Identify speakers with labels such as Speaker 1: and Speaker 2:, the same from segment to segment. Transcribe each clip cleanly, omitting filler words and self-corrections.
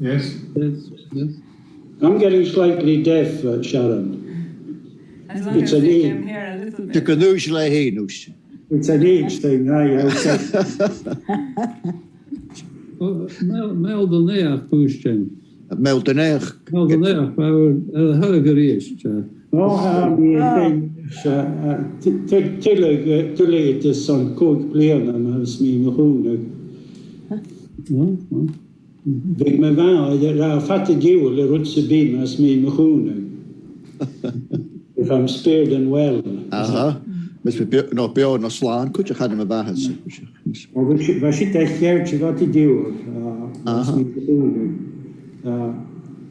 Speaker 1: Yes.
Speaker 2: Yes, yes.
Speaker 3: I'm getting slightly deaf, Sharon.
Speaker 4: As long as you can hear a little bit.
Speaker 3: It's an age thing, aye.
Speaker 2: Meldeneach Pushchen.
Speaker 5: Meldeneach.
Speaker 2: Meldeneach, waar höger is.
Speaker 3: Tillit is som kog plena med smimationer. Vig med vän, jag fattar jul och rutsebi med smimationer. If I'm spared and well.
Speaker 5: Aha. Mas no björn och slan, kunde jag hade med bahas.
Speaker 3: Och vad shit är här till vad det jul. Smimationer.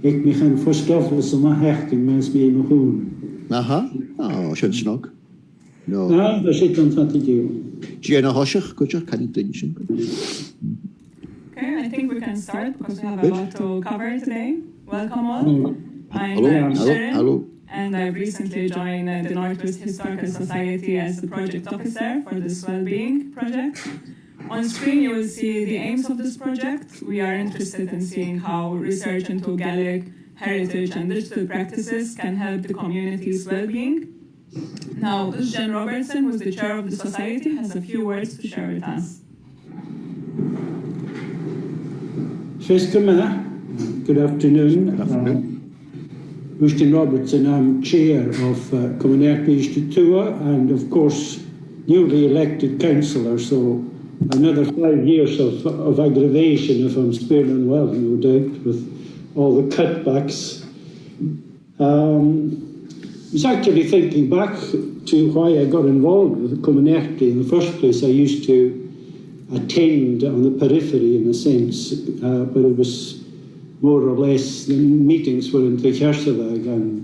Speaker 3: Ik me gaan voorstoffen som har hechting med smimationer.
Speaker 5: Aha. Oh, schön snog. No.
Speaker 3: Ja, dat zit ons wat te jul.
Speaker 5: Gina Hoshach, kunde jag kan inte inse.
Speaker 4: Okay, I think we can start because we have a lot to cover today. Welcome all.
Speaker 5: Hello.
Speaker 4: I'm Sharon,
Speaker 5: Hello.
Speaker 4: and I've recently joined the Northwest Historical Society as the project officer for this well-being project. On screen you will see the aims of this project. We are interested in seeing how research into Gaelic heritage and digital practices can help the community's well-being. Now, Jen Robertson, who is the chair of the society, has a few words to share with us.
Speaker 3: Good afternoon.
Speaker 5: Good afternoon.
Speaker 3: Jen Robertson, I'm chair of Community Institute and of course newly elected councillor, so another 5 years of aggravation if I'm spared and well, no doubt, with all the cutbacks. I was actually thinking back to why I got involved with the community. In the first place, I used to attend on the periphery in a sense, but it was more or less, the meetings were in Tlichersalag, and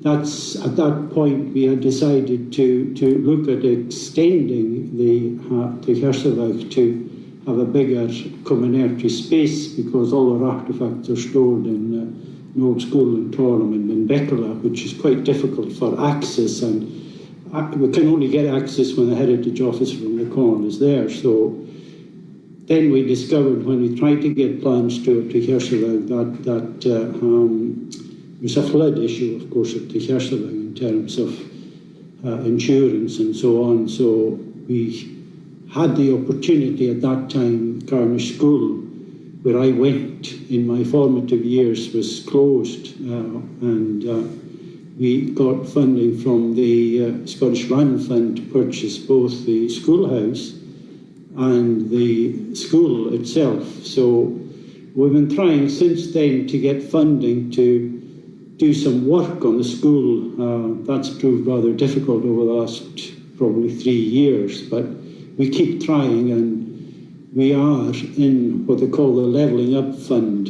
Speaker 3: that's, at that point, we had decided to look at extending the Tlichersalag to have a bigger community space, because all our artefacts are stored in an old school in Tornham and in Beckela, which is quite difficult for access, and we can only get access when the Heritage Officer in the Corn is there. So then we discovered, when we tried to get plans to Tlichersalag, that there's a flood issue, of course, at Tlichersalag in terms of insurance and so on. So we had the opportunity at that time, Carnish School, where I went in my formative years, was closed, and we got funding from the Scottish Land Fund to purchase both the schoolhouse and the school itself. So we've been trying since then to get funding to do some work on the school. That's proved rather difficult over the last probably 3 years, but we keep trying, and we are in what they call the Levelling Up Fund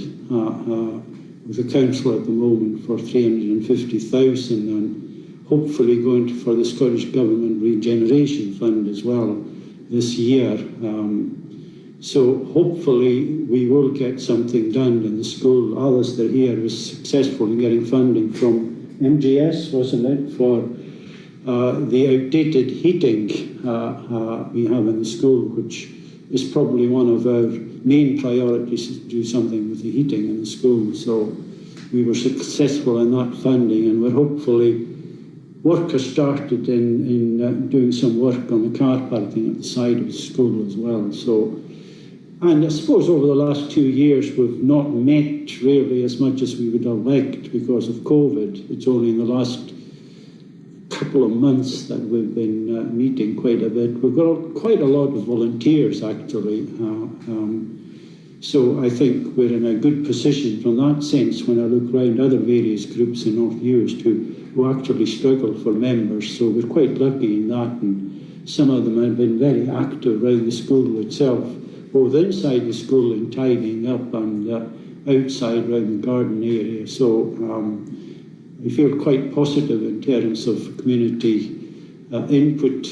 Speaker 3: with the council at the moment for 350,000, and hopefully going for the Scottish Government Regeneration Fund as well this year. So hopefully we will get something done in the school. Alistair here was successful in getting funding from MGS, wasn't it, for the outdated heating we have in the school, which is probably one of our main priorities, to do something with the heating in the school. So we were successful in that funding, and we're hopefully, work has started in doing some work on the car parking at the side of the school as well. So, and I suppose over the last 2 years we've not met really as much as we would have liked because of COVID. It's only in the last couple of months that we've been meeting quite a bit. We've got quite a lot of volunteers actually. So I think we're in a good position from that sense when I look around other various groups in North Uist who actually struggle for members. So we're quite lucky in that, and some of them have been very active around the school itself, both inside the school in tidying up and outside around the garden area. So I feel quite positive in terms of community input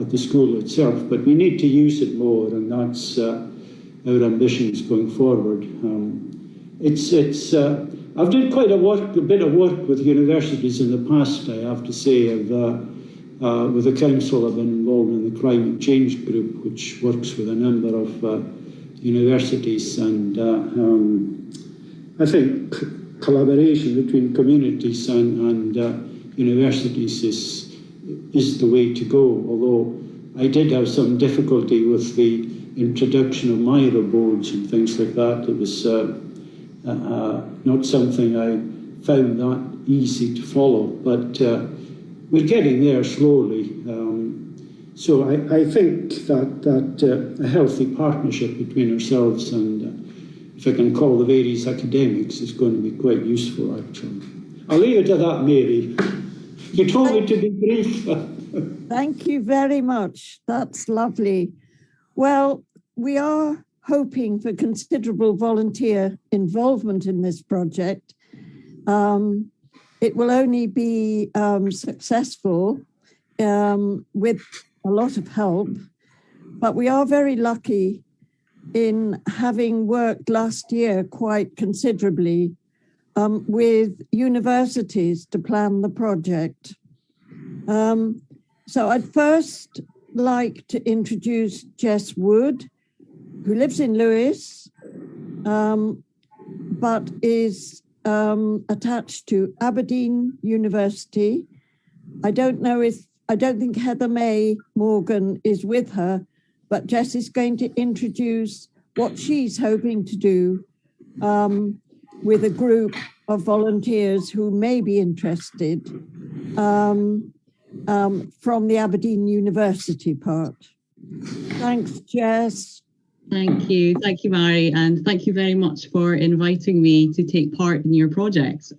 Speaker 3: at the school itself, but we need to use it more, and that's our ambitions going forward. I've done quite a bit of work with universities in the past, I have to say. With the council, I've been involved in the climate change group, which works with a number of universities, and I think collaboration between communities and universities is the way to go, although I did have some difficulty with the introduction of Aire boards and things like that. It was not something I found that easy to follow, but we're getting there slowly. So I think that a healthy partnership between ourselves and, if I can call the various academics, is going to be quite useful, actually. I'll leave it to that, Mary. You told me to be brief.
Speaker 1: Thank you very much. That's lovely. Well, we are hoping for considerable volunteer involvement in this project. It will only be successful with a lot of help, but we are very lucky in having worked last year quite considerably with universities to plan the project. So I'd first like to introduce Jess Wood, who lives in Lewis, but is attached to Aberdeen University. I don't think Heather May Morgan is with her, but Jess is going to introduce what she's hoping to do with a group of volunteers who may be interested from the Aberdeen University part. Thanks, Jess.
Speaker 6: Thank you, Mary, and thank you very much for inviting me to take part in your project.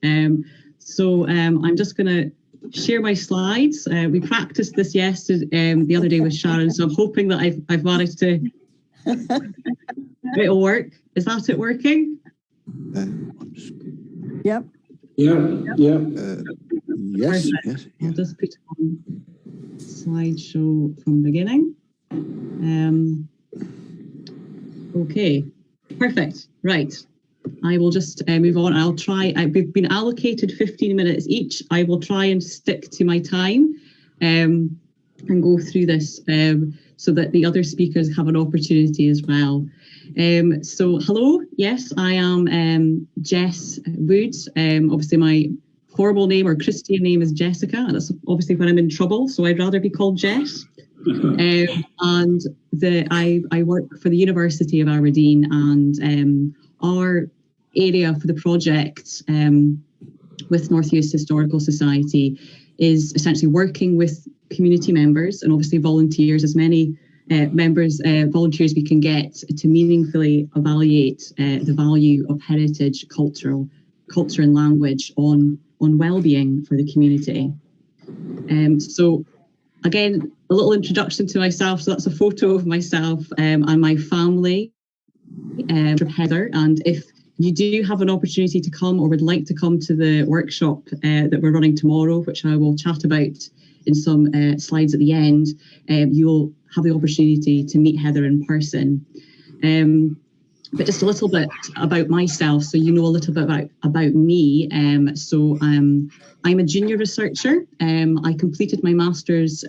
Speaker 6: So I'm just going to share my slides. We practiced this yesterday, the other day with Sharon, so I'm hoping that I've managed to. It'll work. Is that it working?
Speaker 1: Yep.
Speaker 3: Yeah.
Speaker 5: Yes, yes.
Speaker 6: I'll just put on slideshow from beginning. Okay, perfect. Right. I will just move on. I'll try. We've been allocated 15 minutes each. I will try and stick to my time and go through this so that the other speakers have an opportunity as well. So hello, yes, I am Jess Wood. Obviously my horrible name or Christian name is Jessica, and that's obviously when I'm in trouble, so I'd rather be called Jess. And I work for the University of Aberdeen, and our area for the project with North East Historical Society is essentially working with community members and obviously volunteers, as many volunteers we can get, to meaningfully evaluate the value of heritage, culture and language on well-being for the community. So again, a little introduction to myself. So that's a photo of myself and my family, Heather. And if you do have an opportunity to come or would like to come to the workshop that we're running tomorrow, which I will chat about in some slides at the end, you'll have the opportunity to meet Heather in person. But just a little bit about myself, so you know a little bit about me. So I'm a junior researcher. I completed my master's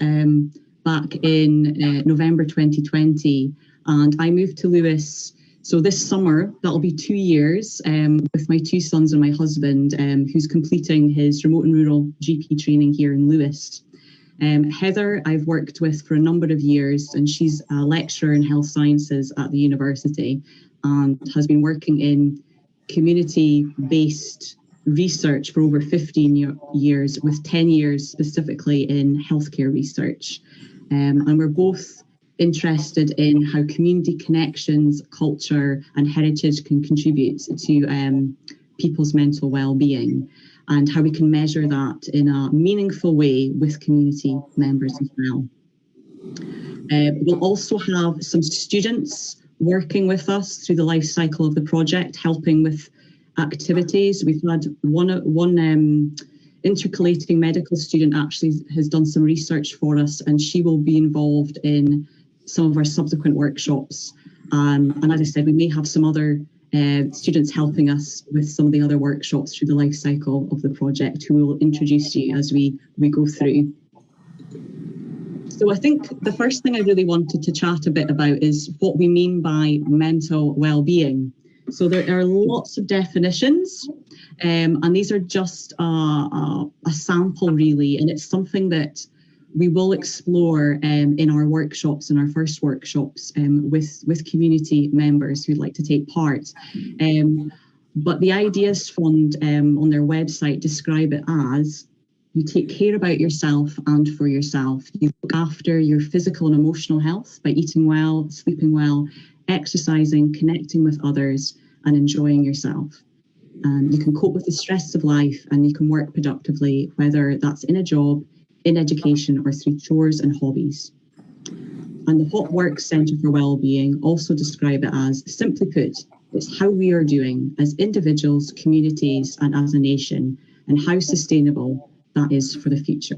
Speaker 6: back in November 2020, and I moved to Lewis. So this summer, that'll be 2 years with my two sons and my husband, who's completing his remote and rural GP training here in Lewis. Heather, I've worked with for a number of years, and she's a lecturer in health sciences at the university and has been working in community-based research for over 15 years, with 10 years specifically in healthcare research. And we're both interested in how community connections, culture and heritage can contribute to people's mental well-being, and how we can measure that in a meaningful way with community members as well. We'll also have some students working with us through the life cycle of the project, helping with activities. We've had one intercalating medical student actually has done some research for us, and she will be involved in some of our subsequent workshops. And as I said, we may have some other students helping us with some of the other workshops through the life cycle of the project, who will introduce you as we go through. So I think the first thing I really wanted to chat a bit about is what we mean by mental well-being. So there are lots of definitions, and these are just a sample really, and it's something that we will explore in our workshops, in our first workshops with community members who'd like to take part. But the Ideas Fund on their website describe it as: you take care about yourself and for yourself. You look after your physical and emotional health by eating well, sleeping well, exercising, connecting with others, and enjoying yourself. And you can cope with the stress of life, and you can work productively, whether that's in a job, in education, or through chores and hobbies. And the Hot Work Centre for Wellbeing also describe it as, simply put, it's how we are doing as individuals, communities, and as a nation, and how sustainable that is for the future.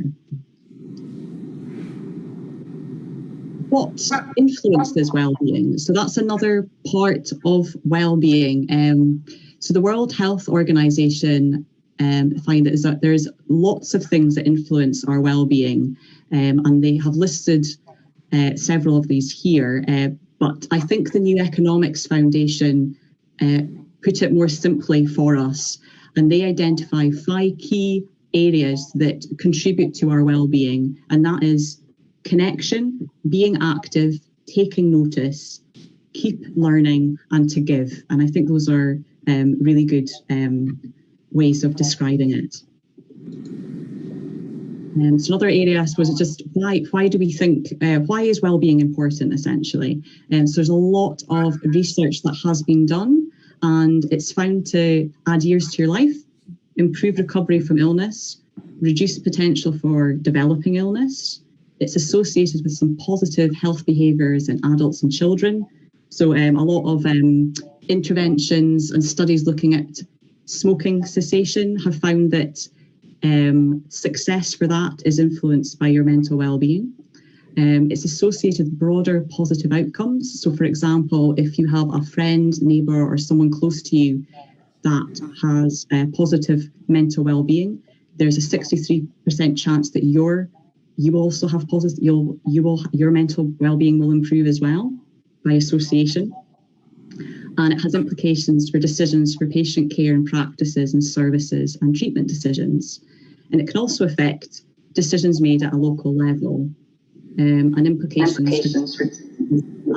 Speaker 6: What influences well-being? So that's another part of well-being. So the World Health Organization find that there's lots of things that influence our well-being, and they have listed several of these here. But I think the New Economics Foundation put it more simply for us, and they identify 5 key areas that contribute to our well-being, and that is connection, being active, taking notice, keep learning, and to give. And I think those are really good ways of describing it. So another area, I suppose, is just why do we think, why is well-being important, essentially? So there's a lot of research that has been done, and it's found to add years to your life, improve recovery from illness, reduce potential for developing illness. It's associated with some positive health behaviours in adults and children. So a lot of interventions and studies looking at smoking cessation have found that success for that is influenced by your mental well-being. It's associated with broader positive outcomes. So, for example, if you have a friend, neighbour, or someone close to you that has positive mental well-being, there's a 63% chance that you also have positive. Your mental well-being will improve as well by association. And it has implications for decisions for patient care and practices and services and treatment decisions. And it can also affect decisions made at a local level, and implications for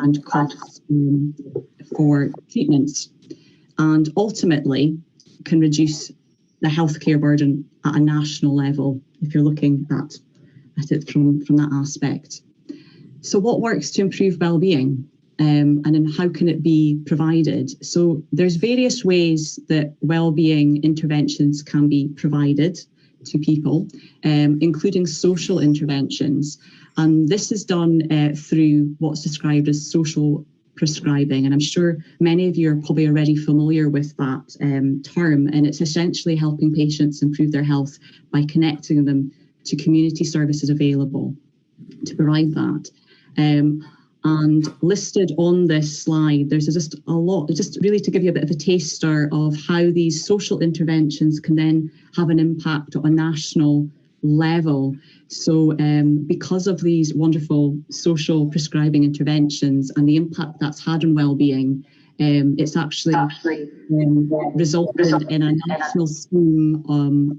Speaker 6: and costs for treatments. And ultimately can reduce the healthcare burden at a national level if you're looking at it from that aspect. So what works to improve well-being? And then how can it be provided? So there's various ways that well-being interventions can be provided to people, including social interventions. And this is done through what's described as social prescribing. And I'm sure many of you are probably already familiar with that term. And it's essentially helping patients improve their health by connecting them to community services available to provide that. And listed on this slide, there's just a lot, just really to give you a bit of a taster of how these social interventions can then have an impact on a national level. So because of these wonderful social prescribing interventions and the impact that's had on well-being, it's actually resulted in a national scheme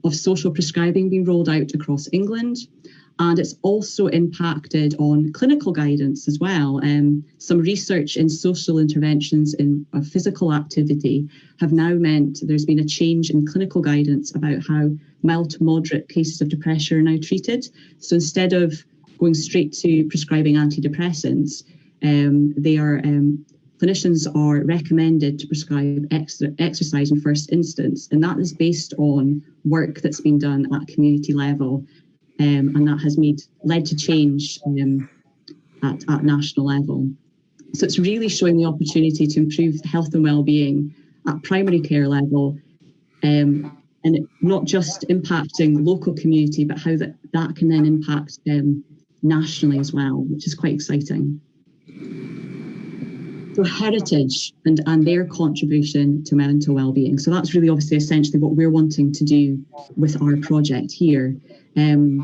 Speaker 6: of social prescribing being rolled out across England. And it's also impacted on clinical guidance as well. Some research in social interventions in physical activity have now meant there's been a change in clinical guidance about how mild to moderate cases of depression are now treated. So instead of going straight to prescribing antidepressants, clinicians are recommended to prescribe exercise in first instance. And that is based on work that's been done at community level. And that has led to change at national level. So it's really showing the opportunity to improve health and well-being at primary care level, and not just impacting local community, but how that can then impact nationally as well, which is quite exciting. So heritage and their contribution to mental well-being. So that's really obviously essentially what we're wanting to do with our project here. And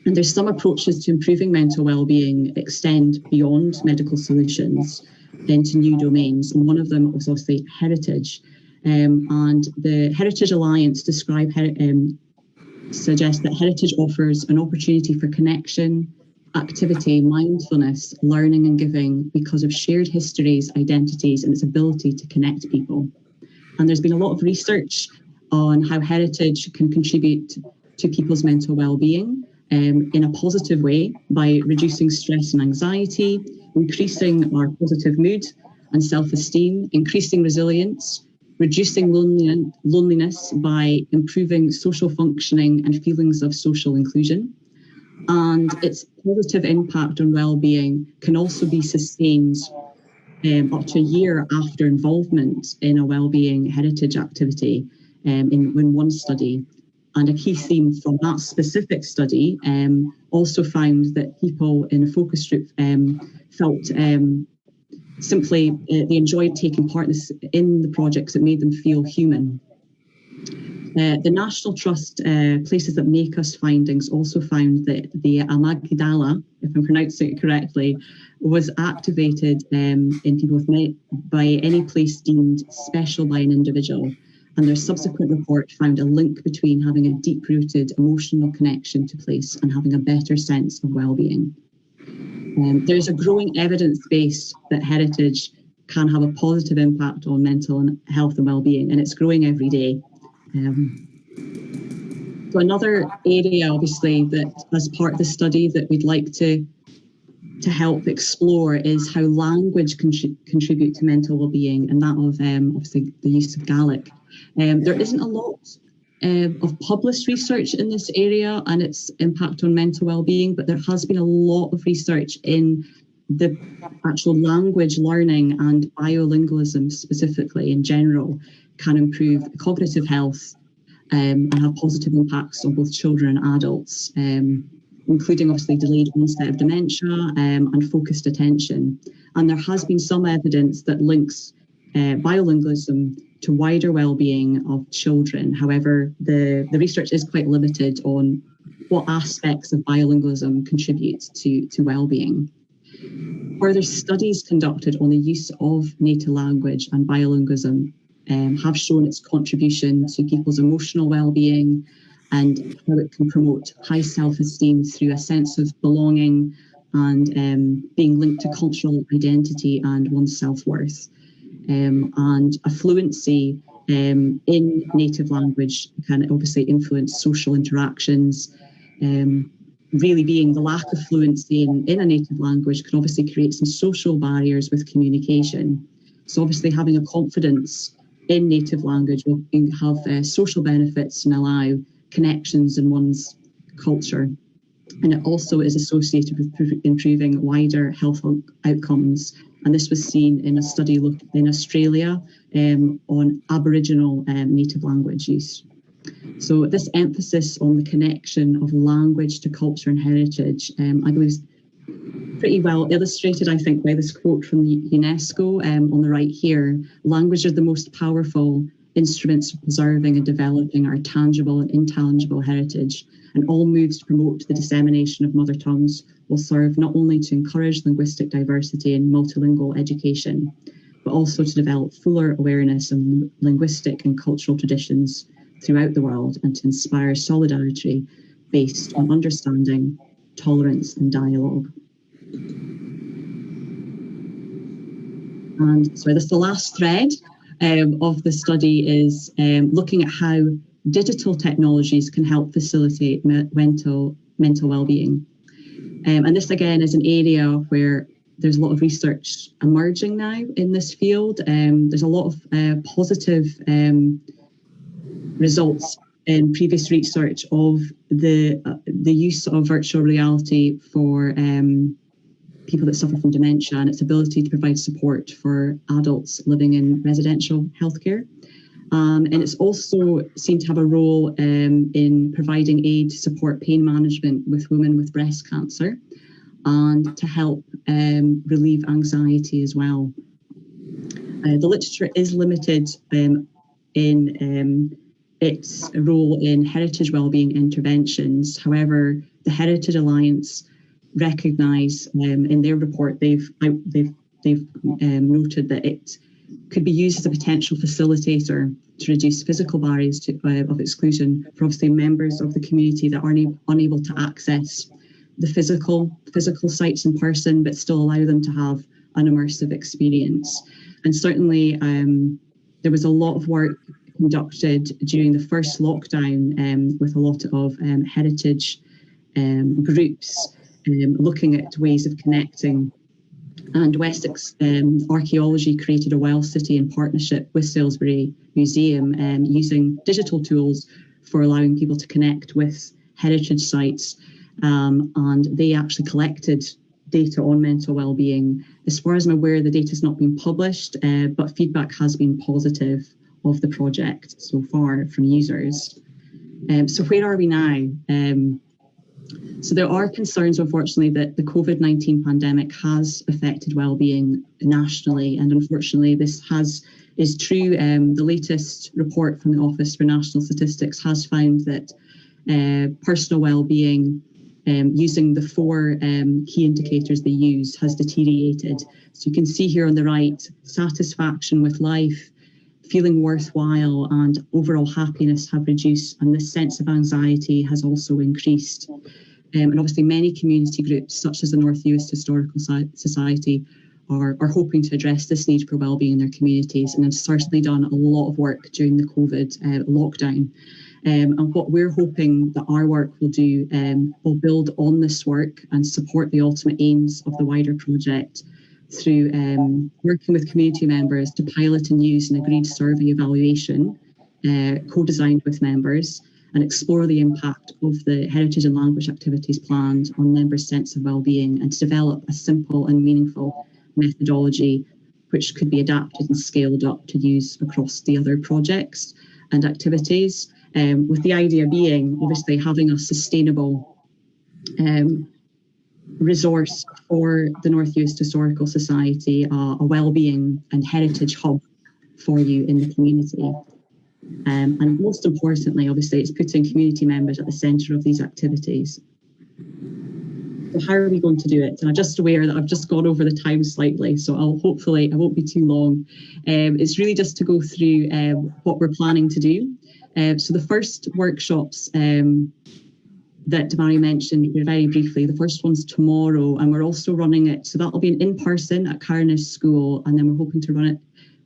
Speaker 6: there's some approaches to improving mental well-being extend beyond medical solutions. into new domains. And one of them was obviously heritage. And the Heritage Alliance suggests that heritage offers an opportunity for connection, activity, mindfulness, learning and giving because of shared histories, identities, and its ability to connect people. And there's been a lot of research on how heritage can contribute to people's mental well-being in a positive way by reducing stress and anxiety, increasing our positive mood and self-esteem, increasing resilience, reducing loneliness by improving social functioning and feelings of social inclusion. And its positive impact on well-being can also be sustained up to a year after involvement in a well-being heritage activity in one study. And a key theme from that specific study also found that people in a focus group felt simply they enjoyed taking part in the projects. It made them feel human. The National Trust Places That Make Us findings also found that the amygdala, if I'm pronouncing it correctly, was activated in people by any place deemed special by an individual. And their subsequent report found a link between having a deep-rooted emotional connection to place and having a better sense of well-being. There's a growing evidence base that heritage can have a positive impact on mental health and well-being, and it's growing every day. So another area, obviously, that as part of the study that we'd like to help explore is how language contribute to mental well-being, and that of obviously the use of Gaelic. There isn't a lot of published research in this area and its impact on mental well-being, but there has been a lot of research in the actual language learning, and biolingualism specifically in general can improve cognitive health and have positive impacts on both children and adults, including obviously delayed onset of dementia and focused attention. And there has been some evidence that links biolingualism to wider well-being of children. However, the research is quite limited on what aspects of bilingualism contribute to well-being. Further studies conducted on the use of native language and bilingualism have shown its contribution to people's emotional well-being and how it can promote high self-esteem through a sense of belonging and being linked to cultural identity and one's self-worth. And a fluency in native language can obviously influence social interactions. Really being the lack of fluency in a native language can obviously create some social barriers with communication. So obviously having a confidence in native language will have social benefits and allow connections in one's culture. And it also is associated with improving wider health outcomes. And this was seen in a study looked in Australia on Aboriginal native language use. So this emphasis on the connection of language to culture and heritage, I believe is pretty well illustrated, I think, by this quote from the UNESCO on the right here. Language are the most powerful instruments for preserving and developing our tangible and intangible heritage, and all moves to promote the dissemination of mother tongues will serve not only to encourage linguistic diversity and multilingual education, but also to develop fuller awareness of linguistic and cultural traditions throughout the world and to inspire solidarity based on understanding, tolerance and dialogue. And so this is the last thread of the study is looking at how digital technologies can help facilitate mental well-being. And this again is an area where there's a lot of research emerging now in this field. There's a lot of positive results in previous research of the use of virtual reality for people that suffer from dementia and its ability to provide support for adults living in residential healthcare. And it's also seen to have a role in providing aid to support pain management with women with breast cancer and to help relieve anxiety as well. The literature is limited in its role in heritage wellbeing interventions. However, the Heritage Alliance recognise in their report they've they've noted that it could be used as a potential facilitator to reduce physical barriers of exclusion for obviously members of the community that are unable to access the physical sites in person, but still allow them to have an immersive experience. And certainly there was a lot of work conducted during the first lockdown with a lot of heritage groups looking at ways of connecting. And Wessex Archaeology created a Well City in partnership with Salisbury Museum, using digital tools for allowing people to connect with heritage sites. And they actually collected data on mental well-being. As far as I'm aware, the data has not been published, but feedback has been positive of the project so far from users. So where are we now? So there are concerns, unfortunately, that the COVID-19 pandemic has affected well-being nationally, and unfortunately this is true. The latest report from the Office for National Statistics has found that personal well-being, using the 4 key indicators they use, has deteriorated. So you can see here on the right, satisfaction with life, feeling worthwhile, and overall happiness have reduced, and this sense of anxiety has also increased. And obviously many community groups, such as the North Uist Historical Society, are hoping to address this need for wellbeing in their communities, and have certainly done a lot of work during the COVID lockdown. And what we're hoping that our work will do will build on this work and support the ultimate aims of the wider project through working with community members to pilot and use an agreed survey evaluation co-designed with members, and explore the impact of the heritage and language activities planned on members' sense of well-being, and to develop a simple and meaningful methodology which could be adapted and scaled up to use across the other projects and activities, with the idea being obviously having a sustainable resource for the North Uist Historical Society, a wellbeing and heritage hub for you in the community. And most importantly, obviously, it's putting community members at the centre of these activities. So how are we going to do it? And I'm just aware that I've just gone over the time slightly, so I won't be too long. It's really just to go through what we're planning to do. So the first workshops that Mary mentioned very briefly, the first one's tomorrow, and we're also running it, so that'll be an in-person at Carnish School, and then we're hoping to run it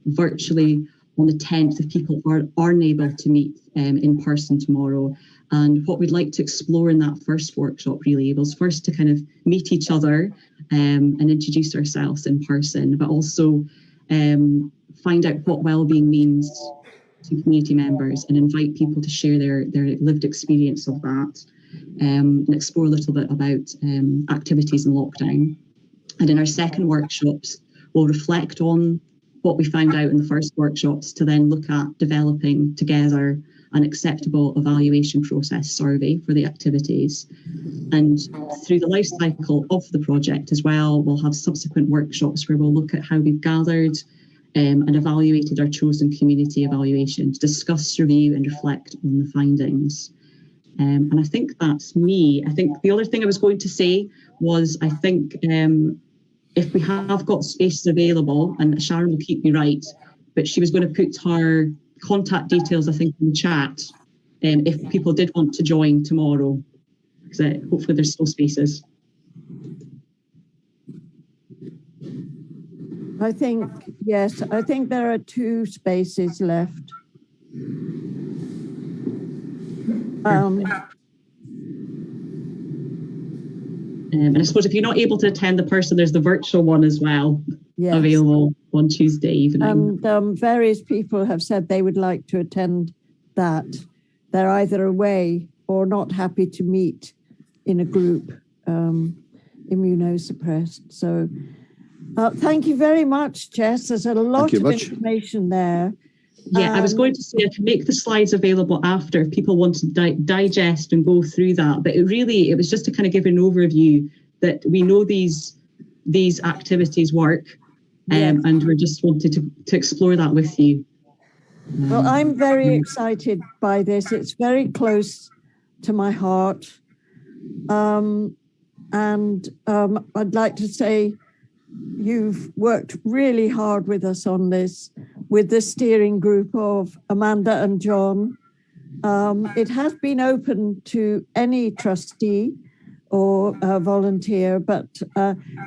Speaker 6: virtually on the 10th if people aren't able to meet in person tomorrow. And what we'd like to explore in that first workshop really was first to kind of meet each other and introduce ourselves in person, but also find out what wellbeing means to community members and invite people to share their lived experience of that, and explore a little bit about activities in lockdown. And in our second workshops, we'll reflect on what we found out in the first workshops to then look at developing together an acceptable evaluation process survey for the activities. And through the life cycle of the project as well, we'll have subsequent workshops where we'll look at how we've gathered and evaluated our chosen community evaluations, discuss, review and reflect on the findings. And I think that's me. I think the other thing I was going to say was, I think if we have got spaces available, and Sharon will keep me right, but she was going to put her contact details, I think, in the chat, if people did want to join tomorrow, because hopefully there's still spaces.
Speaker 1: I think, yes, I think there are 2 spaces left.
Speaker 6: And I suppose if you're not able to attend the person, there's the virtual one as well, yes, available on Tuesday evening.
Speaker 1: And various people have said they would like to attend that. They're either away or not happy to meet in a group, immunosuppressed. So thank you very much, Jess. There's a lot of information there.
Speaker 6: Yeah, I was going to say I can make the slides available after if people want to digest and go through that. But it was just to kind of give an overview that we know these activities work, yes, and we're just wanted to explore that with you.
Speaker 1: Well, I'm very excited by this. It's very close to my heart. And I'd like to say you've worked really hard with us on this, with the steering group of Amanda and John. It has been open to any trustee or volunteer, but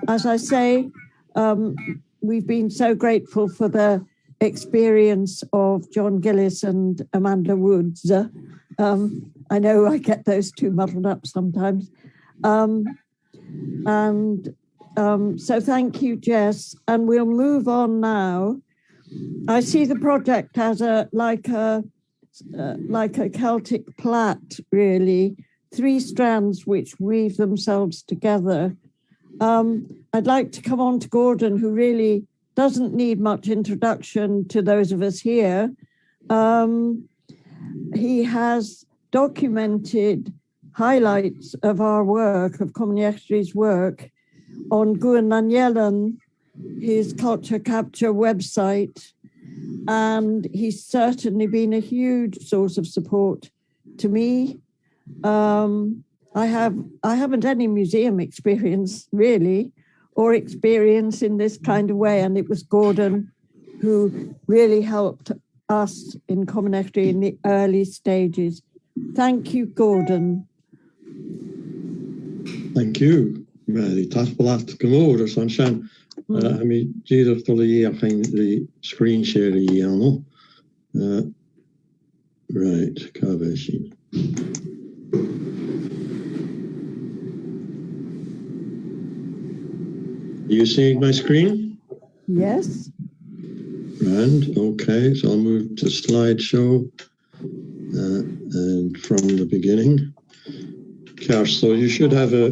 Speaker 1: as I say, we've been so grateful for the experience of John Gillis and Amanda Woods. I know I get those two muddled up sometimes. So thank you, Jess. And we'll move on now. I see the project as like a Celtic plait, really, 3 strands which weave themselves together. I'd like to come on to Gordon, who really doesn't need much introduction to those of us here. He has documented highlights of our work, of Communiachtarí's work, on Guan Nanyelan, his culture capture website, and he's certainly been a huge source of support to me. I haven't any museum experience really, or experience in this kind of way, and it was Gordon who really helped us in Communiachtarí in the early stages. Thank you, Gordon.
Speaker 7: Thank you. Really, taspalat gamor sanshan. I mean, Jesus told you I find the screen share no. Right, Kavashin. Are you seeing my screen?
Speaker 1: Yes.
Speaker 7: And okay, so I'll move to slideshow and from the beginning. Cash, so you should have a.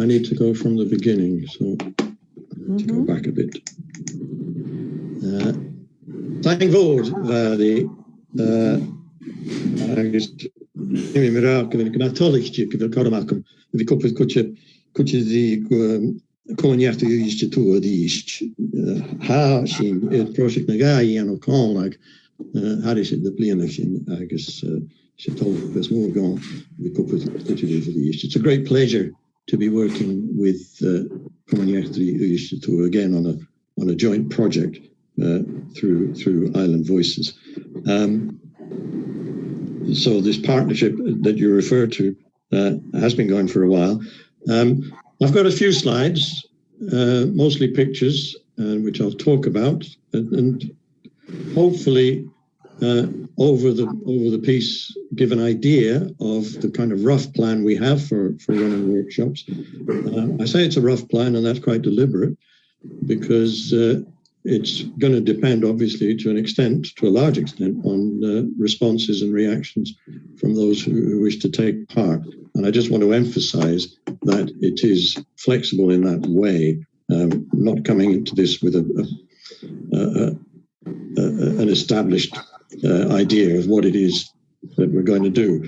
Speaker 7: I need to go from the beginning, so I need to go back a bit. Thank God, Vadi. Agus imi mira gyda'n gnatholig ti gyda'r corym ac yn fi cwpwyd cwtio di Communiachtarí uiste tú a díist. Ha sin prosiect na gai an o con ag haris in the blianach sin agus se told there's more gone vi cwpwyd cwtio di a díist. It's a great pleasure to be working with Communiachtarí uiste tú again on a joint project through Island Voices. So this partnership that you refer to has been going for a while. I've got a few slides, mostly pictures, which I'll talk about, and hopefully over the piece give an idea of the kind of rough plan we have for running workshops. I say it's a rough plan, and that's quite deliberate, because it's going to depend, obviously, to a large extent, on responses and reactions from those who wish to take part. And I just want to emphasize that it is flexible in that way, not coming into this with an established idea of what it is that we're going to do.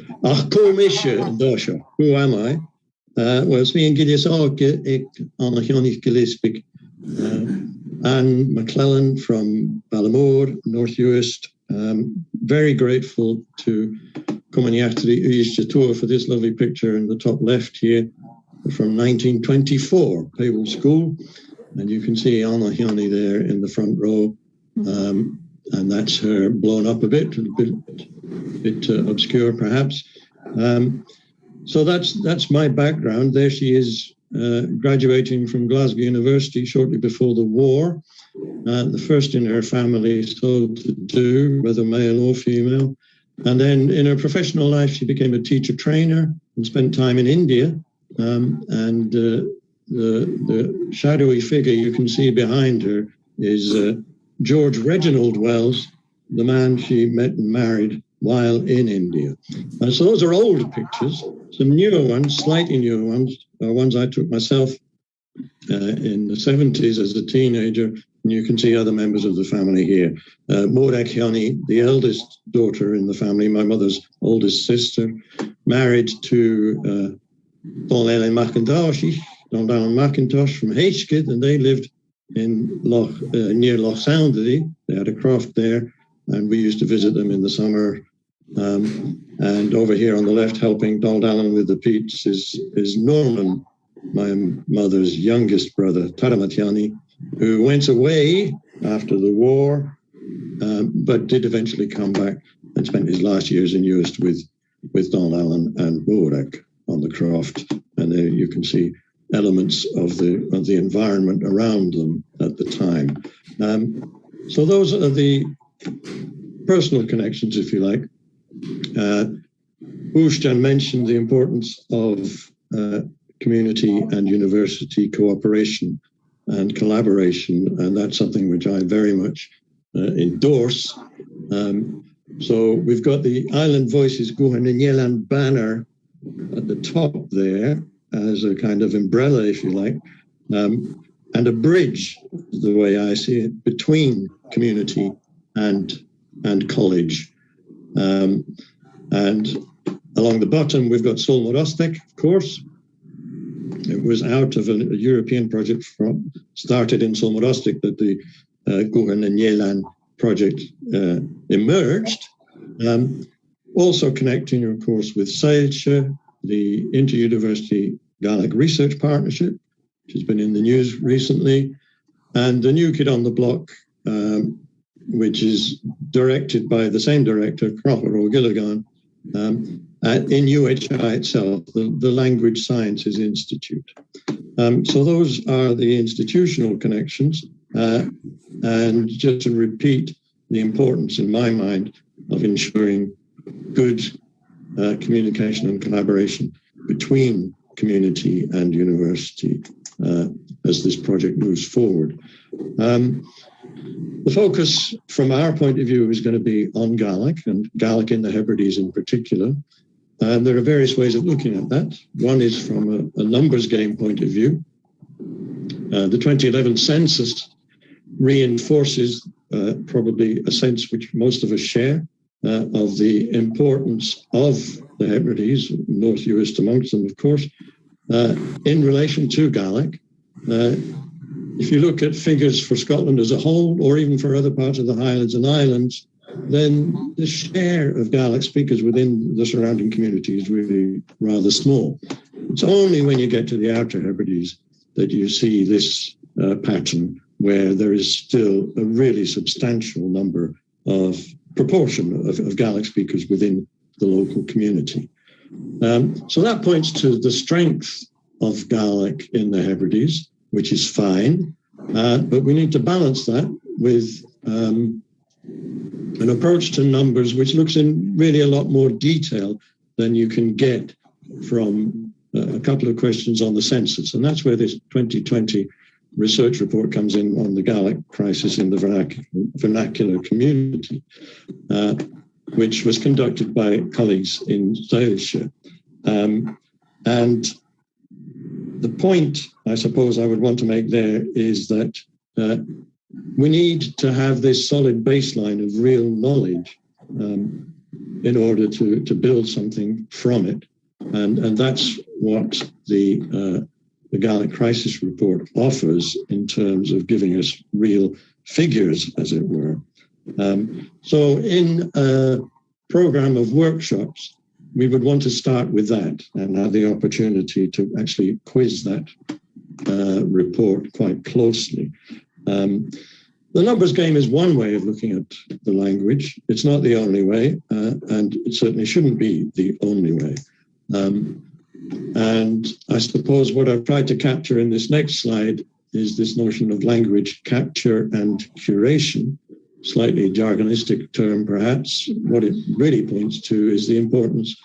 Speaker 7: Who am I? Well, it's me and Gideon Arke, Gillespie, Anne McClellan from Ballamore, North Uist. Very grateful to Communiachtarí uiste tú for this lovely picture in the top left here from 1924, Paywell School. And you can see Anna Hiani there in the front row. And that's her blown up a bit obscure perhaps. So that's my background. There she is, graduating from Glasgow University shortly before the war. The first in her family so to do, whether male or female. And then in her professional life, she became a teacher trainer and spent time in India. And the shadowy figure you can see behind her is George Reginald Wells, the man she met and married while in India. And so those are old pictures. Some newer ones, slightly newer ones, are ones I took myself in the 70s as a teenager. And you can see other members of the family here. Morag Hiani, the eldest daughter in the family, my mother's oldest sister, married to Paul Ellen McIntosh, Don Donald McIntosh from Hesketh, and they lived in near Loch Soundery. They had a croft there, and we used to visit them in the summer. And over here on the left, helping Donald Allen with the peats is Norman my mother's youngest brother, Taramatiani, who went away after the war, but did eventually come back and spent his last years in Uist with Donald Allen and Borak on the croft. And there you can see elements of the environment around them at the time. So those are the personal connections, if you like. Boostjan mentioned the importance of community and university cooperation and collaboration, and that's something which I very much endorse. So we've got the Island Voices Guhananyelan banner at the top there as a kind of umbrella, if you like, and a bridge, the way I see it, between community and college. And along the bottom, we've got Solmorostek, of course. It was out of a European project started in Solmorostek that the Guhananyelan project emerged. Also connecting, of course, with Sailshe, the Inter-University Gaelic Research Partnership, which has been in the news recently, and the new kid on the block, which is directed by the same director, Crawford O'Gilligan, in UHI itself, the Language Sciences Institute. So those are the institutional connections. And just to repeat the importance, in my mind, of ensuring good communication and collaboration between community and university as this project moves forward. The focus from our point of view is going to be on Gaelic, and Gaelic in the Hebrides in particular. And there are various ways of looking at that. One is from a numbers game point of view. The 2011 census reinforces probably a sense which most of us share of the importance of the Hebrides, North Uist amongst them, of course, in relation to Gaelic. If you look at figures for Scotland as a whole, or even for other parts of the Highlands and Islands, then the share of Gaelic speakers within the surrounding community is really rather small. It's only when you get to the Outer Hebrides that you see this pattern where there is still a really substantial number of proportion of Gaelic speakers within the local community. So that points to the strength of Gaelic in the Hebrides, which is fine, but we need to balance that with an approach to numbers which looks in really a lot more detail than you can get from a couple of questions on the census. And that's where this 2020 research report comes in on the Gaelic crisis in the vernacular community, which was conducted by colleagues in Sailshe. And the point, I suppose, I would want to make there is that we need to have this solid baseline of real knowledge in order to build something from it. And that's what the Gaelic Crisis Report offers in terms of giving us real figures, as it were. So in a program of workshops, we would want to start with that and have the opportunity to actually quiz that report quite closely. The numbers game is one way of looking at the language. It's not the only way, and it certainly shouldn't be the only way. And I suppose what I've tried to capture in this next slide is this notion of language capture and curation, slightly jargonistic term perhaps. What it really points to is the importance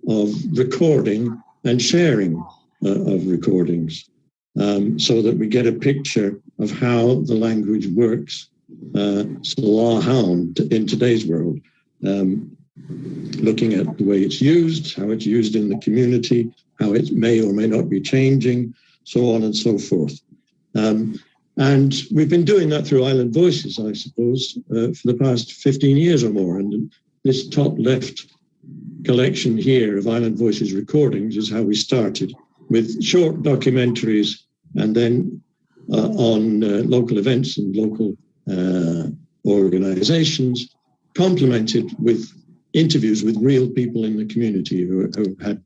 Speaker 7: of recording and sharing of recordings, so that we get a picture of how the language works in today's world, looking at the way it's used, how it's used in the community, how it may or may not be changing, so on and so forth. And we've been doing that through Island Voices, I suppose, for the past 15 years or more. And this top left collection here of Island Voices recordings is how we started, with short documentaries and then on local events and local organizations, complemented with interviews with real people in the community who had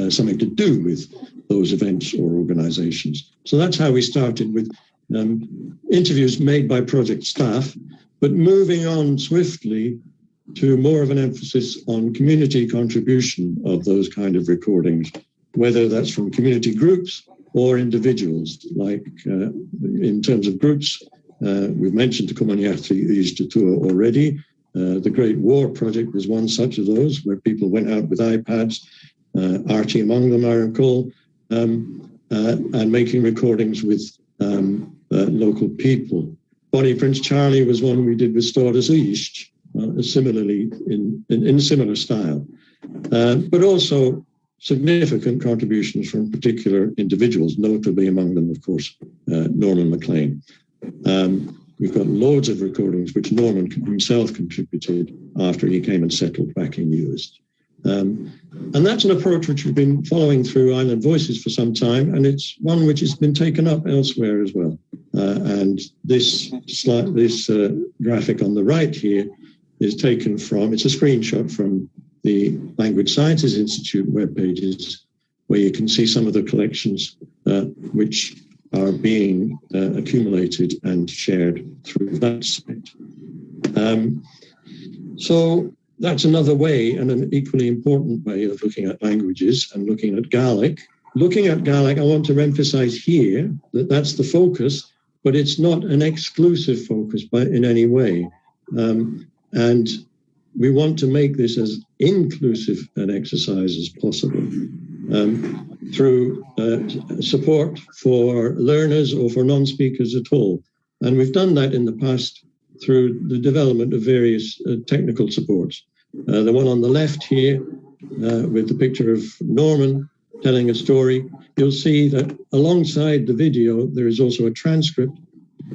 Speaker 7: something to do with those events or organizations. So that's how we started with interviews made by project staff, but moving on swiftly to more of an emphasis on community contribution of those kind of recordings, whether that's from community groups or individuals. Like in terms of groups, we've mentioned the Comunidade Isto Tua already. The Great War Project was one such of those, where people went out with iPads, Archie among them, I recall, and making recordings with local people. Bonnie Prince Charlie was one we did with Stordes East, similarly in similar style, but also significant contributions from particular individuals, notably among them, of course, Norman MacLean. We've got loads of recordings which Norman himself contributed after he came and settled back in Uist. And that's an approach which we've been following through Island Voices for some time, and it's one which has been taken up elsewhere as well. And this graphic on the right here is taken from, it's a screenshot from the Language Sciences Institute web pages, where you can see some of the collections which are being accumulated and shared through that site. So that's another way, and an equally important way of looking at languages and looking at Gaelic. Looking at Gaelic, I want to emphasize here that that's the focus, but it's not an exclusive focus in any way. And we want to make this as inclusive an exercise as possible through support for learners or for non-speakers at all. And we've done that in the past through the development of various technical supports. The one on the left here with the picture of Norman telling a story, you'll see that alongside the video, there is also a transcript.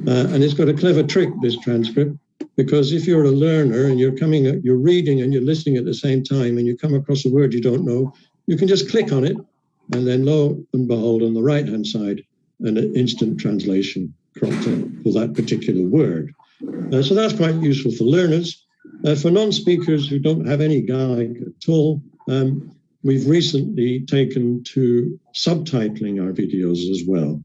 Speaker 7: And it's got a clever trick, this transcript, because if you're a learner and you're reading and you're listening at the same time and you come across a word you don't know, you can just click on it, and then lo and behold, on the right-hand side, an instant translation cropped up for that particular word. So that's quite useful for learners. For non-speakers who don't have any Gaelic at all, we've recently taken to subtitling our videos as well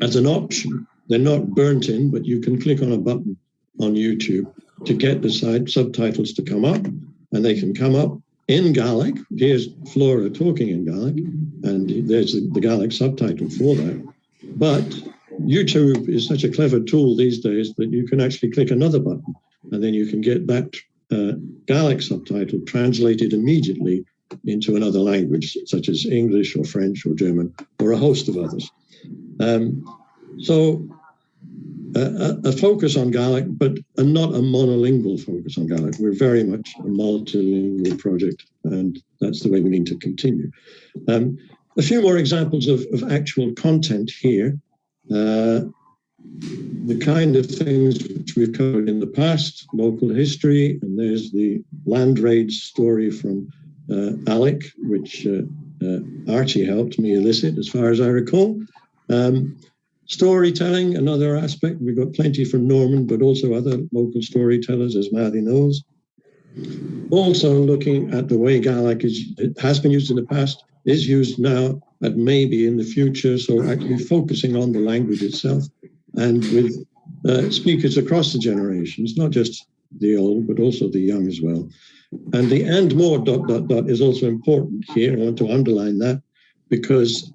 Speaker 7: as an option. They're not burnt in, but you can click on a button on YouTube to get the subtitles to come up, and they can come up in Gaelic. Here's Flora talking in Gaelic, and there's the Gaelic subtitle for that. But YouTube is such a clever tool these days that you can actually click another button, and then you can get that Gaelic subtitle translated immediately into another language, such as English or French or German or a host of others. So a focus on Gaelic, but not a monolingual focus on Gaelic. We're very much a multilingual project, and that's the way we need to continue. A few more examples of actual content here. The kind of things which we've covered in the past, local history, and there's the land raids story from Alec, which Archie helped me elicit, as far as I recall. Storytelling, another aspect. We've got plenty from Norman, but also other local storytellers, as Maddie knows. Also looking at the way Gaelic has been used in the past, is used now, and maybe in the future. So actually focusing on the language itself, and with speakers across the generations, not just the old, but also the young as well. And the and more ... is also important here. I want to underline that, because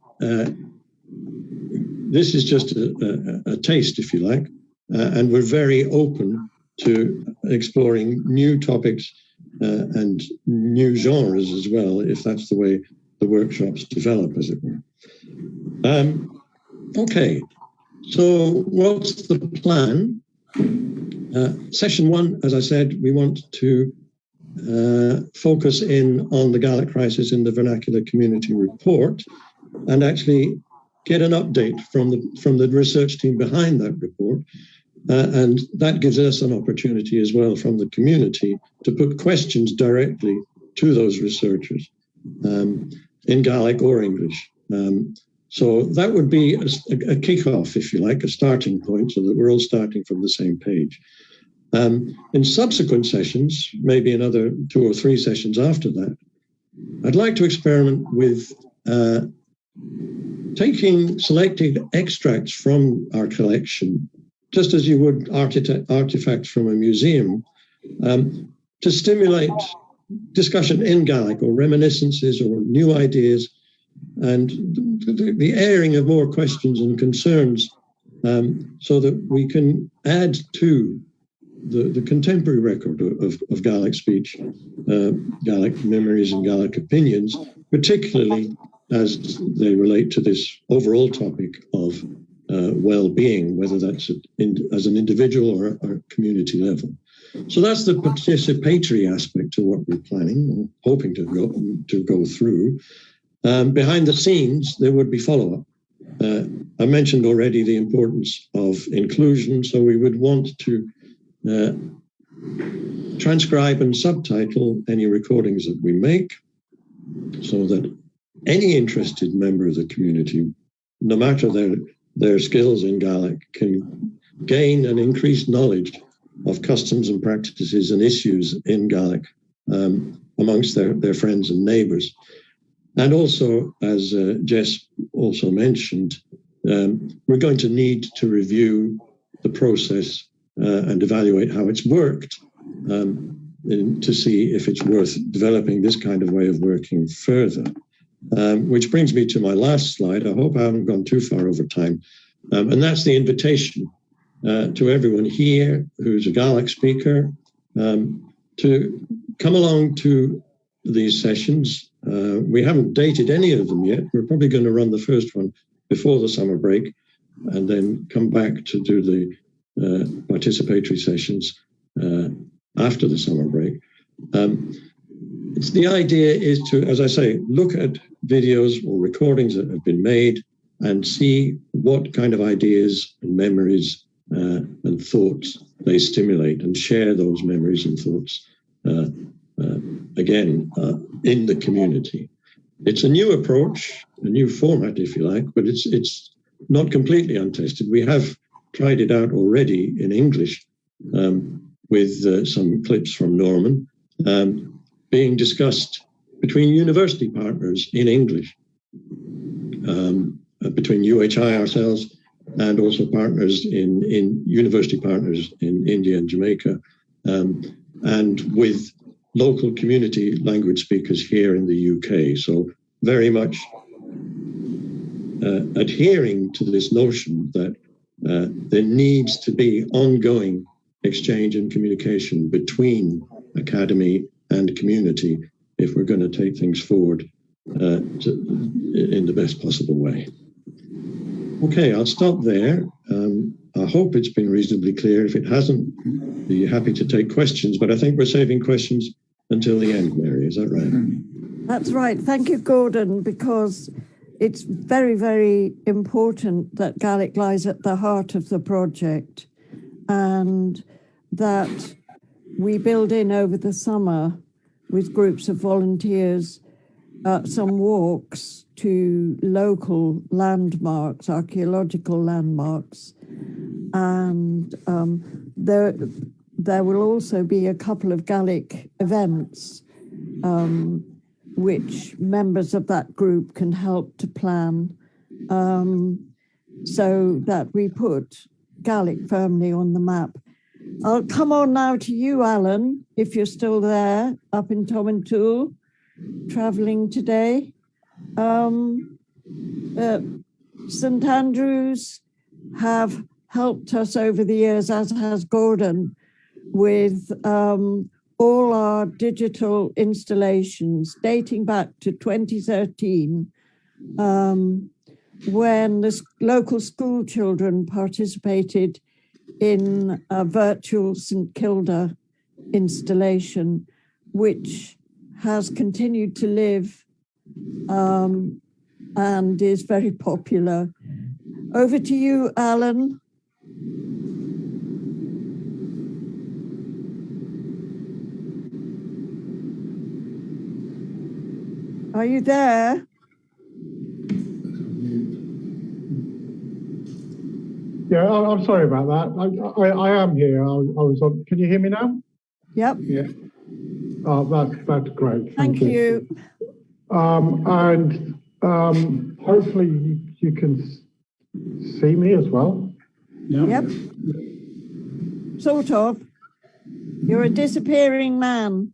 Speaker 7: this is just a taste, if you like, and we're very open to exploring new topics and new genres as well, if that's the way the workshops develop, as it were. Okay, so what's the plan? Session one, as I said, we want to focus in on the Gaelic crisis in the vernacular community report, and actually get an update from the research team behind that report. And that gives us an opportunity as well from the community to put questions directly to those researchers in Gaelic or English. So that would be a kickoff, if you like, a starting point, so that we're all starting from the same page. In subsequent sessions, maybe another 2 or 3 sessions after that, I'd like to experiment with taking selected extracts from our collection, just as you would artifacts from a museum, to stimulate discussion in Gaelic or reminiscences or new ideas and the airing of more questions and concerns so that we can add to the contemporary record of Gaelic speech, Gaelic memories and Gaelic opinions, particularly as they relate to this overall topic of well-being, whether that's as an individual or a community level. So that's the participatory aspect to what we're planning or hoping to go through. Behind the scenes, there would be follow-up. I mentioned already the importance of inclusion, so we would want to transcribe and subtitle any recordings that we make so that any interested member of the community, no matter their skills in Gaelic, can gain an increased knowledge of customs and practices and issues in Gaelic amongst their friends and neighbours. And also, as Jess also mentioned, we're going to need to review the process and evaluate how it's worked to see if it's worth developing this kind of way of working further. Which brings me to my last slide. I hope I haven't gone too far over time. And that's the invitation to everyone here who's a Gaelic speaker to come along to these sessions. We haven't dated any of them yet. We're probably going to run the first one before the summer break and then come back to do the participatory sessions after the summer break. The idea is to, as I say, look at videos or recordings that have been made and see what kind of ideas and memories and thoughts they stimulate and share those memories and thoughts again in the community. It's a new approach, a new format, if you like, but it's not completely untested. We have tried it out already in English with some clips from Norman being discussed between university partners in English, between UHI ourselves and also partners in university partners in India and Jamaica, and with local community language speakers here in the UK. So very much adhering to this notion that there needs to be ongoing exchange and communication between academy and community if we're going to take things forward in the best possible way. Okay, I'll stop there. I hope it's been reasonably clear. If it hasn't, be happy to take questions, but I think we're saving questions until the end, Mary. Is that right?
Speaker 1: That's right. Thank you, Gordon, because it's very, very important that Gaelic lies at the heart of the project and that we build in over the summer with groups of volunteers some walks to local landmarks, archaeological landmarks. And there will also be a couple of Gaelic events which members of that group can help to plan so that we put Gaelic firmly on the map. I'll come on now to you, Alan, if you're still there, up in Tomintoul, travelling today. St Andrews have helped us over the years, as has Gordon, with all our digital installations dating back to 2013, when the local school children participated in a virtual St Kilda installation, which has continued to live and is very popular. Over to you, Alan. Are you there?
Speaker 8: Yeah, I'm sorry about that. I am here. I was on. Can you hear me now?
Speaker 1: Yep.
Speaker 8: Yeah. Oh, that's great.
Speaker 1: Thank you.
Speaker 8: and hopefully you can see me as well.
Speaker 3: Yeah.
Speaker 1: Yep. Sort of. You're a disappearing man.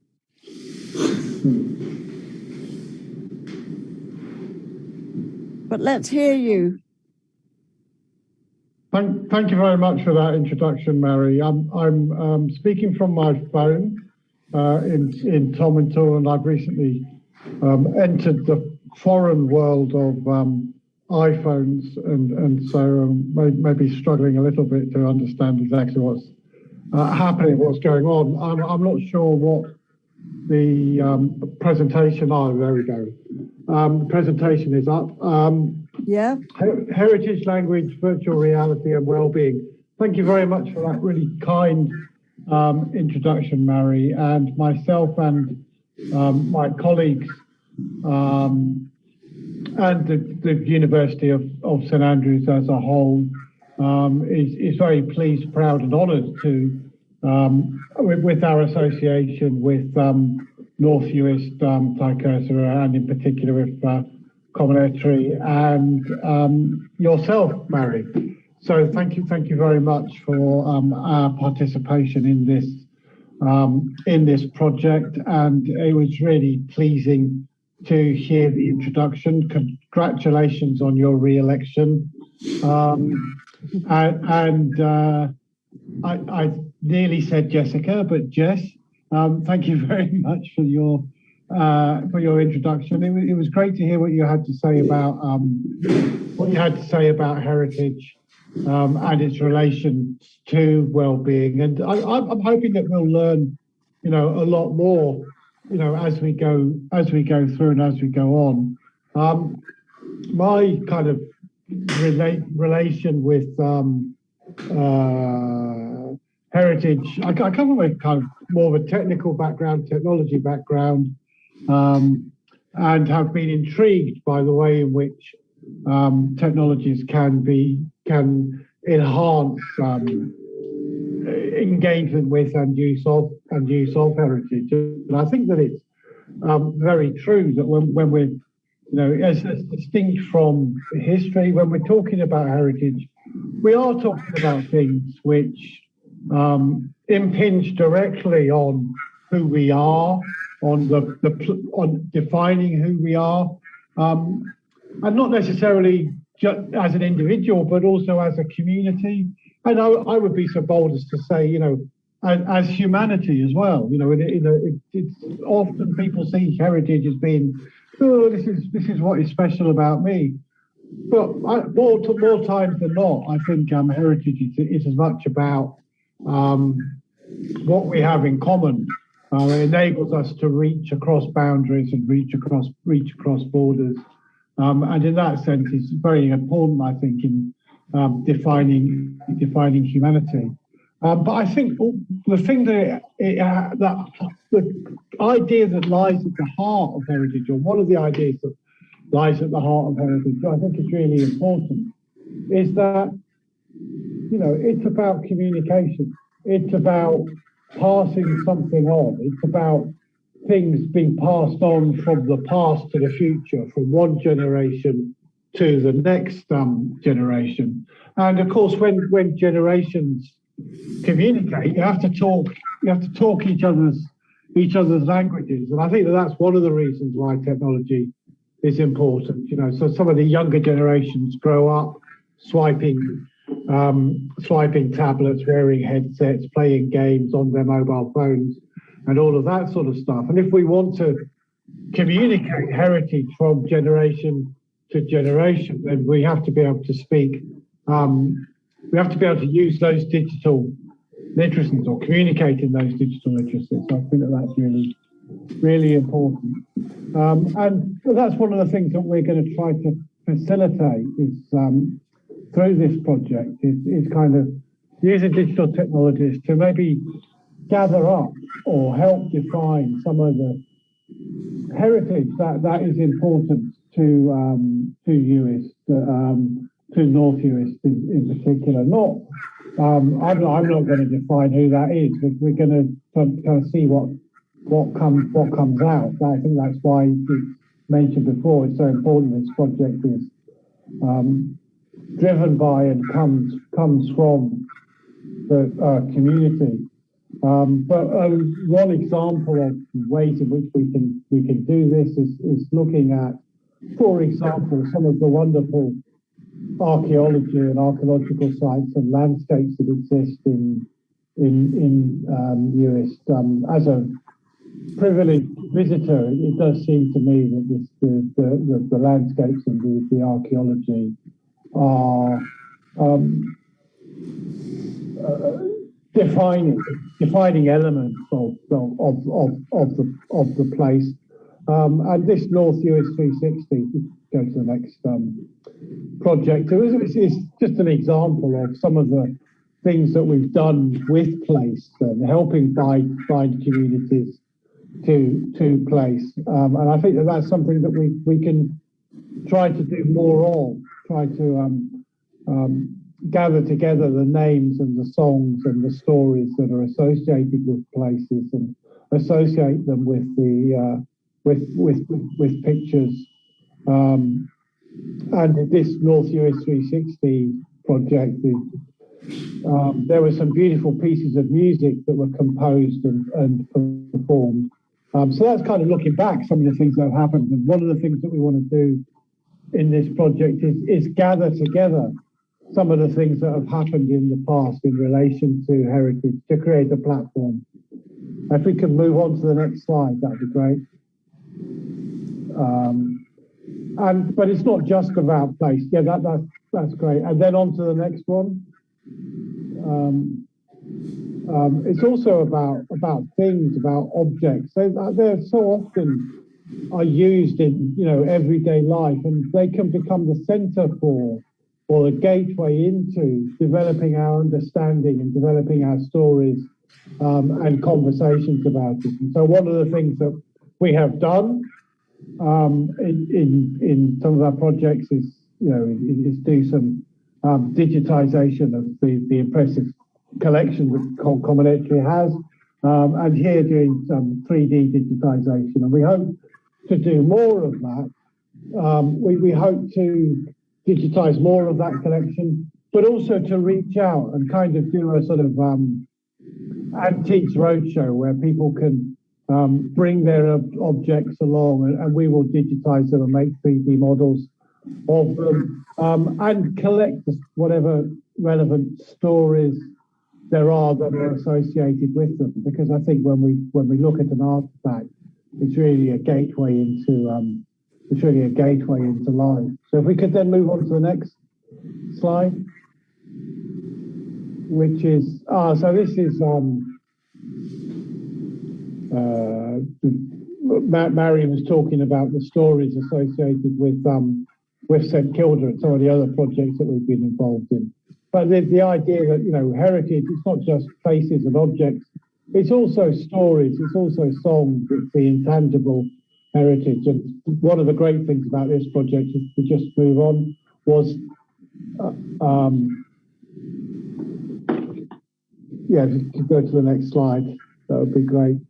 Speaker 1: But let's hear you.
Speaker 8: Thank you very much for that introduction, Mary. I'm speaking from my phone in Toronto, and I've recently entered the foreign world of iPhones, and so maybe struggling a little bit to understand exactly what's happening, what's going on. I'm not sure what the presentation. Oh, there we go. The presentation is up.
Speaker 1: Yeah.
Speaker 8: Heritage, language, virtual reality, and well-being. Thank you very much for that really kind introduction, Mary. And myself and my colleagues and the University of St Andrews as a whole is very pleased, proud, and honoured to with our association with North Uist, Tycursor, and in particular with Common Air Tree and yourself, Mary. So thank you very much for our participation in this project, and it was really pleasing to hear the introduction. Congratulations on your re-election, I nearly said Jessica, but Jess, thank you very much for your introduction. It was great to hear what you had to say about heritage and its relation to well-being. And I'm hoping that we'll learn, a lot more, as we go through and as we go on. My kind of relation with heritage, I come from a kind of more of a technical background, technology background, and have been intrigued by the way in which technologies can enhance engagement with and use of heritage. And I think that it's very true that when we're, as distinct from history, when we're talking about heritage, we are talking about things which impinge directly on who we are, on defining who we are, and not necessarily just as an individual, but also as a community. And I would be so bold as to say, as humanity as well. It's often people see heritage as being, oh, this is what is special about me. But more times than not, I think heritage is as much about what we have in common. It enables us to reach across boundaries and reach across borders. And in that sense, it's very important, I think, in defining humanity. But I think the thing that the idea that lies at the heart of heritage, or one of the ideas that lies at the heart of heritage, I think is really important, is that, it's about communication. It's about passing something on. It's about things being passed on from the past to the future, from one generation to the next generation. And of course, when generations communicate, you have to talk each other's languages. And I think that's one of the reasons why technology is important. So some of the younger generations grow up swiping tablets, wearing headsets, playing games on their mobile phones, and all of that sort of stuff. And if we want to communicate heritage from generation to generation, then we have to be able to speak. We have to be able to use those digital literacies or communicate in those digital literacies. I think that's really, really important. And that's one of the things that we're going to try to facilitate is through this project is kind of using digital technologies to maybe gather up or help define some of the heritage that is important to Uist, to North Uist in particular. I'm not going to define who that is, but we're going to kind of see what comes out. I think that's why mentioned before, it's so important this project is driven by and comes from the community. But one example of ways in which we can do this is looking at, for example, some of the wonderful archaeology and archaeological sites and landscapes that exist in US. As a privileged visitor, it does seem to me that the landscapes and the archaeology are defining elements of the place. And this North US 360, go to the next project. It's just an example of some of the things that we've done with place and helping bind communities to place. And I think that's something that we can try to do more of, try to gather together the names and the songs and the stories that are associated with places and associate them with the with pictures. And this North US 360 project, there were some beautiful pieces of music that were composed and performed. So that's kind of looking back some of the things that have happened. And one of the things that we want to do in this project is gather together some of the things that have happened in the past in relation to heritage to create a platform. If we can move on to the next slide, that'd be great. But it's not just about place. Yeah, that's great. And then on to the next one. It's also about things, about objects. They're so often are used in everyday life, and they can become the centre for or the gateway into developing our understanding and developing our stories and conversations about it. And so one of the things that we have done in some of our projects is do some digitization of the impressive collection that Commonetry has, and here doing some 3D digitization, and we hope to do more of that. We hope to digitize more of that collection, but also to reach out and kind of do a sort of antiques roadshow where people can bring their objects along, and we will digitize them and make 3D models of them, and collect whatever relevant stories there are that are associated with them. Because I think when we look at an artifact, it's really a gateway into life. So if we could then move on to the next slide, which is so this is Marion was talking about the stories associated with St Kilda and some of the other projects that we've been involved in. But the idea that heritage, it's not just places and objects, it's also stories, it's also songs, it's the intangible heritage. And one of the great things about this project, if we just move on, was to go to the next slide, that would be great.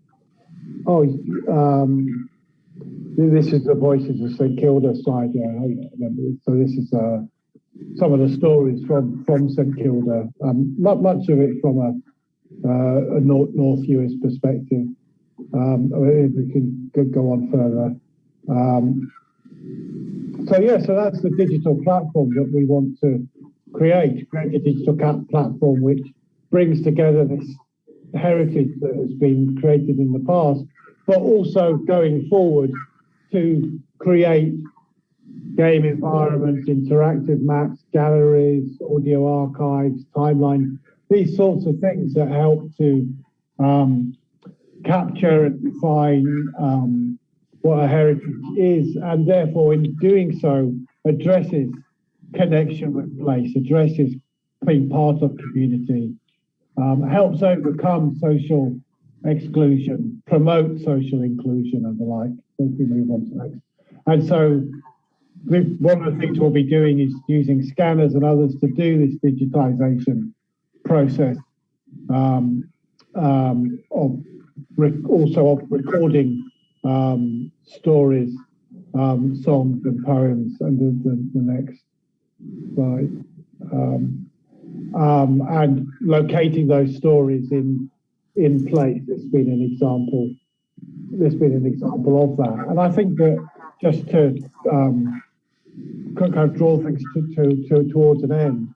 Speaker 8: This is the Voices of St Kilda slide. So this is some of the stories from St Kilda. Much of it from a North US perspective. If we can go on further. So that's the digital platform that we want to create a digital platform which brings together this heritage that has been created in the past, but also going forward to create game environments, interactive maps, galleries, audio archives, timeline, these sorts of things that help to capture and define what a heritage is, and therefore in doing so addresses connection with place, addresses being part of community, helps overcome social exclusion, promote social inclusion and the like. So if we move on to the next. And so one of the things we'll be doing is using scanners and others to do this digitization process, also of recording stories songs and poems, and the next slide. And locating those stories in place. There's been an example. There's been an example of that, and I think that just to kind of draw things towards an end.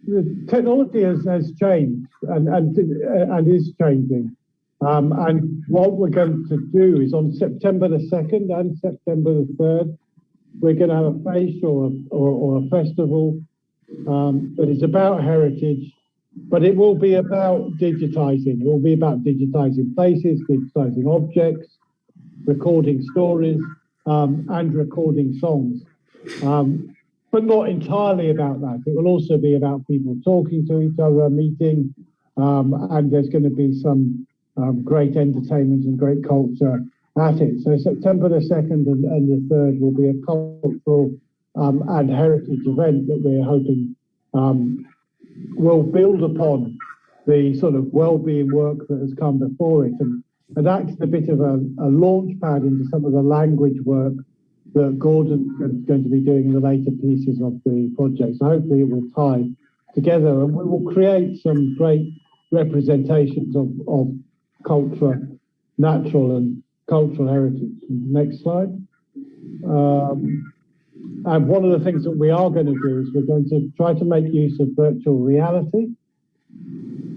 Speaker 8: The technology has changed and is changing. And what we're going to do is on September the 2nd and September the 3rd, we're going to have a feast or a festival that is about heritage, but it will be about digitizing. It will be about digitizing places, digitizing objects, recording stories, and recording songs. But not entirely about that. It will also be about people talking to each other, meeting, and there's going to be some great entertainment and great culture at it. So September the 2nd and the 3rd will be a cultural and heritage event that we're hoping will build upon the sort of well-being work that has come before it, and acts a bit of a launch pad into some of the language work that Gordon's going to be doing in the later pieces of the project. So hopefully it will tie together, and we will create some great representations of culture, natural and cultural heritage. Next slide. And one of the things that we are going to do is we're going to try to make use of virtual reality.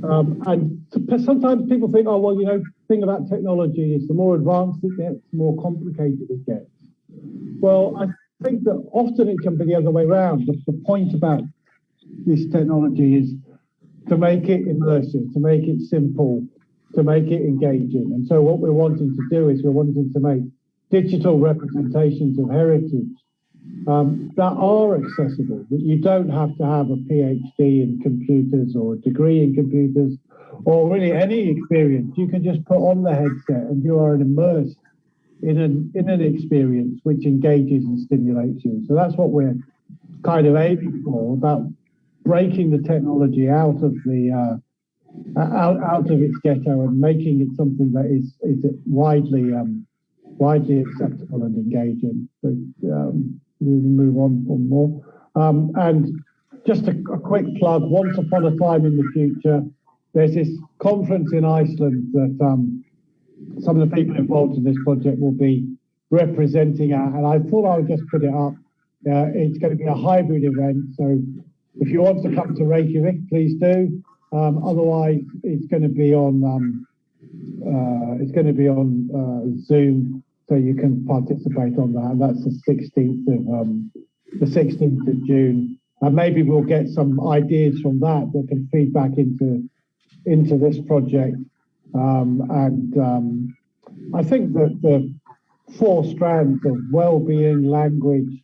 Speaker 8: And sometimes people think, oh, well, you know, the thing about technology is the more advanced it gets, the more complicated it gets. Well, I think that often it can be the other way around. The point about this technology is to make it immersive, to make it simple, to make it engaging. And so what we're wanting to do is we're wanting to make digital representations of heritage that are accessible, that you don't have to have a PhD in computers or a degree in computers or really any experience. You can just put on the headset and you are immersed in an experience which engages and stimulates you. So that's what we're kind of aiming for, about breaking the technology out of the out of its ghetto and making it something that is widely acceptable and engaging. So we'll move on more. And just a quick plug, once upon a time in the future, there's this conference in Iceland that some of the people involved in this project will be representing at, and I thought I would just put it up. It's going to be a hybrid event, so if you want to come to Reykjavik, please do. Otherwise, it's going to be on Zoom, so you can participate on that. And that's the 16th of June. And maybe we'll get some ideas from that can feed back into this project. I think that the 4 strands of well-being, language.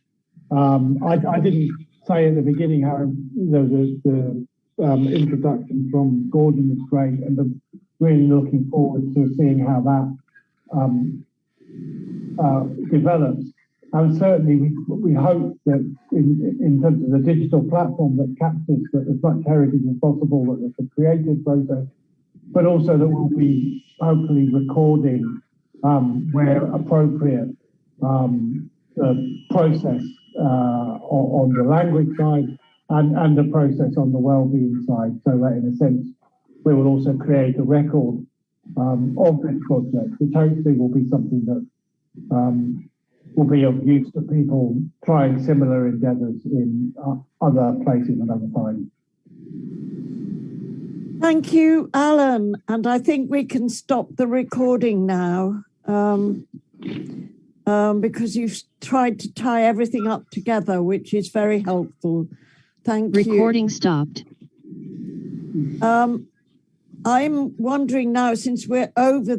Speaker 8: I didn't say at the beginning how the introduction from Gordon was great, and I'm really looking forward to seeing how that develops. And certainly we hope that in terms of the digital platform that captures as much heritage as possible, that it's a creative process, but also that we'll be hopefully recording where appropriate the process on the language side and the process on the well-being side, so that in a sense we will also create a record of this project, which hopefully will be something that will be of use to people trying similar endeavours in other places and other times.
Speaker 1: Thank you, Alan. And I think we can stop the recording now because you've tried to tie everything up together, which is very helpful. Thank you.
Speaker 9: Recording stopped.
Speaker 1: I'm wondering now, since we're over